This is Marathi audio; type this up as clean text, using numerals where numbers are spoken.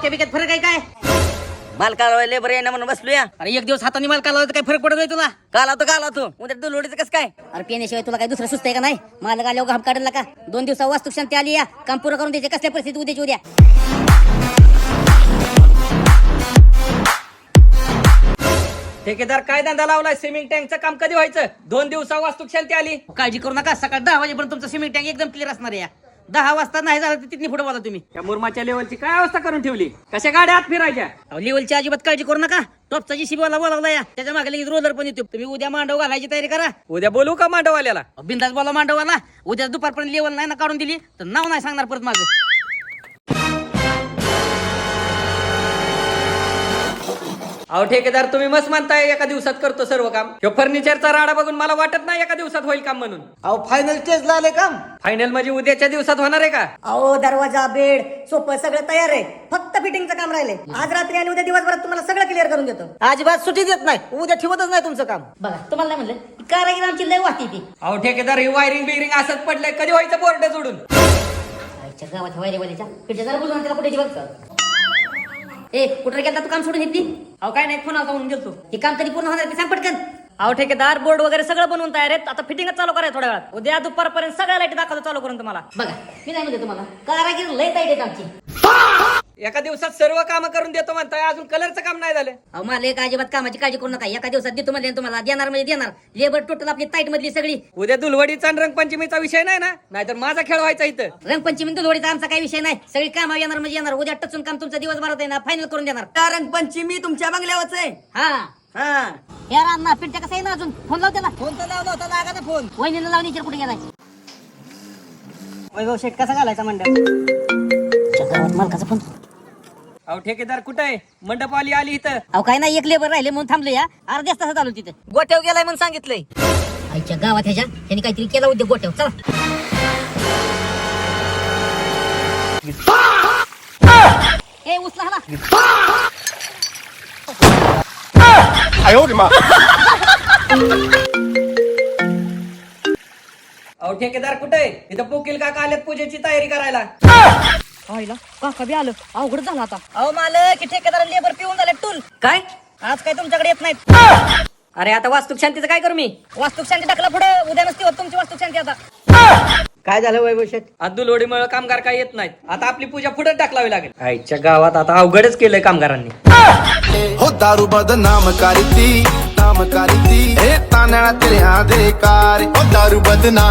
डोक्या बिक्यात फरक आहे काय? माल कालवाय लेबर येणं म्हणून बसलोया. अरे एक दिवस हाताने माल कालवला तर काय फरक पडत तुला? काला तू उद्या दुलवडीचं कसं काय? अरे पिण्याशिवाय तुला काय दुसरं सुस्त आहे का नाही? मालक आल्यावर घाम काढला का? 2 दिवसा वास्तू शांती आली या काम पुरं करून द्यायचे. कसल्या परिस्थिती उद्याची उद्या? ठेकेदार काय धंदा लावलाय? सिमेंट टँकचं काम कधी व्हायचं? 2 दिवसा वास्तू शांती आली. काळजी करू नका, सकाळ 10 वाजेपर्यंत तुमचं सिमेंट टँक एकदम क्लिअर असणार आहे. 10 वाजता नाही झालं तर तिथली पुढे बोला तुम्ही. त्या मुरमाच्या लेवलची काय अवस्था करून ठेवली? कशा गाड्या आत फिरायच्या? लेवलची अजिबात काळजी करू नका. टॉपचा जीसीबीवाला बोलावला या, त्याच्या मागे लगेच रोलर पण येतो. तुम्ही उद्या मांडव घालायची तयारी करा. उद्या बोलू का मांडवाल्याला? बिंदास बोला मांडवाला. उद्या दुपारपर्यंत लेवल नाही ना काढून दिली तर नाव नाही सांगणार परत माझं. अहो ठेकेदार, तुम्ही मस्त म्हणताय एका दिवसात करतो सर्व काम. ह्यो फर्निचरचा राडा बघून मला वाटत नाही एका दिवसात होईल काम म्हणून. अहो फायनल स्टेजला आले काम. फायनल म्हणजे उद्याच्या दिवसात होणार आहे का? अहो दरवाजा बेड सोफा सगळं तयार आहे. फक्त फिटिंगचं काम राहिले. आज रात्री आणि उद्या दिवसभरात तुम्हाला सगळं क्लिअर करून देतो. अजिबात सुट्टी देत नाही. उद्या ठेवतच नाही तुमचं काम. बघा तुम्हाला नाही म्हणलं कारागीर आमची लय वाटते ती. अहो ठेकेदार, ही वायरिंग बिरिंग असंच पडलंय. कधी व्हायचं बोर्ड जोडून? आईच्या गावात वायरेवालीच्या पिठे जरा बोलून त्याला कुठे बघ. ए कुठे गेला तू काम सोडून घेतली? अहो काय नाही, फोन आलता म्हणून गेलतो. हे काम कधी पूर्ण होणार ते सांग पटकन. अहो ठेकेदार, बोर्ड वगैरे सगळं बनवून तयार आहेत. आता फिटिंगच चालू करायचं थोड्या वेळात. उद्या दुपारपर्यंत सगळ्या लाईट दाखवतो चालू करून तुम्हाला. बघा मी नाही म्हणते तुम्हाला कारागीर लय ताईट आहेत आमची. एका दिवसात सर्व काम करून देतो म्हणताय, अजून कलरचं काम नाही झालं. अहो मला एक अजिबात कामाची काळजी करू नका. एका दिवसात देतो म्हणले तुम्हाला. देणार म्हणजे देणार. लेबर टोटल आपली ताईट मधली सगळी. उद्या दुलवडीचा आणि रंगपंचमीचा विषय नाही ना? नाहीतर माझा खेळ व्हायचा इथं. रंगपंचमी दुलवडीचा आमचा काही विषय नाही. सगळी काम येणार म्हणजे येणार. उद्या टचून काम तुमचा दिवसभरात आहे ना फायनल करून देणार. रंगपंचमी तुमच्या बंगल्यावरच आहे. हा हा यार अण्णा पिंट्या कसं आहे ना अजून? फोन लाव त्याला. फोन तर लावला होता, लागा ना फोन. वहिनीला लावून विचार कुठे गेलाय. वैभव शेठ कसा घालायचा मंडळ? गावात मालकाचा फोन. अहो ठेकेदार कुठं आहे? मंडपवाली आली इथं. अहो काय नाही एक लेबर राहिले म्हणून थांबले या. अर्ध्या तासात आलो तिथे. गोट्याव गेलाय म्हणून सांगितलंय. आईच्या गावात ह्याच्या त्यांनी काहीतरी केला उद्योग गोट्यावर. चला ए उचला हाला. अहो ठेकेदार कुठे आहे? इथं पोकील काका आलेत पूजेची तयारी करायला. आईला काका बी आलं. अवघड झालं आता. अहो मालक ठेकेदार लेबर पिऊन झाले टूल. काय? आज काय तुमच्याकडे येत नाहीत. अरे आता वास्तू शांतीचं काय करू मी? वास्तू शांती टाकला पुढे. उद्या नसती होत तुमची वास्तू शांती. आता काय झालं वैभव शेठ? आज दुलवडीमुळे कामगार काय येत नाहीत. आता आपली पूजा पुढे टाकलावी लागेल. आईच्या गावात आता अवघडच केलंय कामगारांनी. हो दारू बदनाम करती नाम करती हे तान्या तेरे दे कार हो दारू बदनाम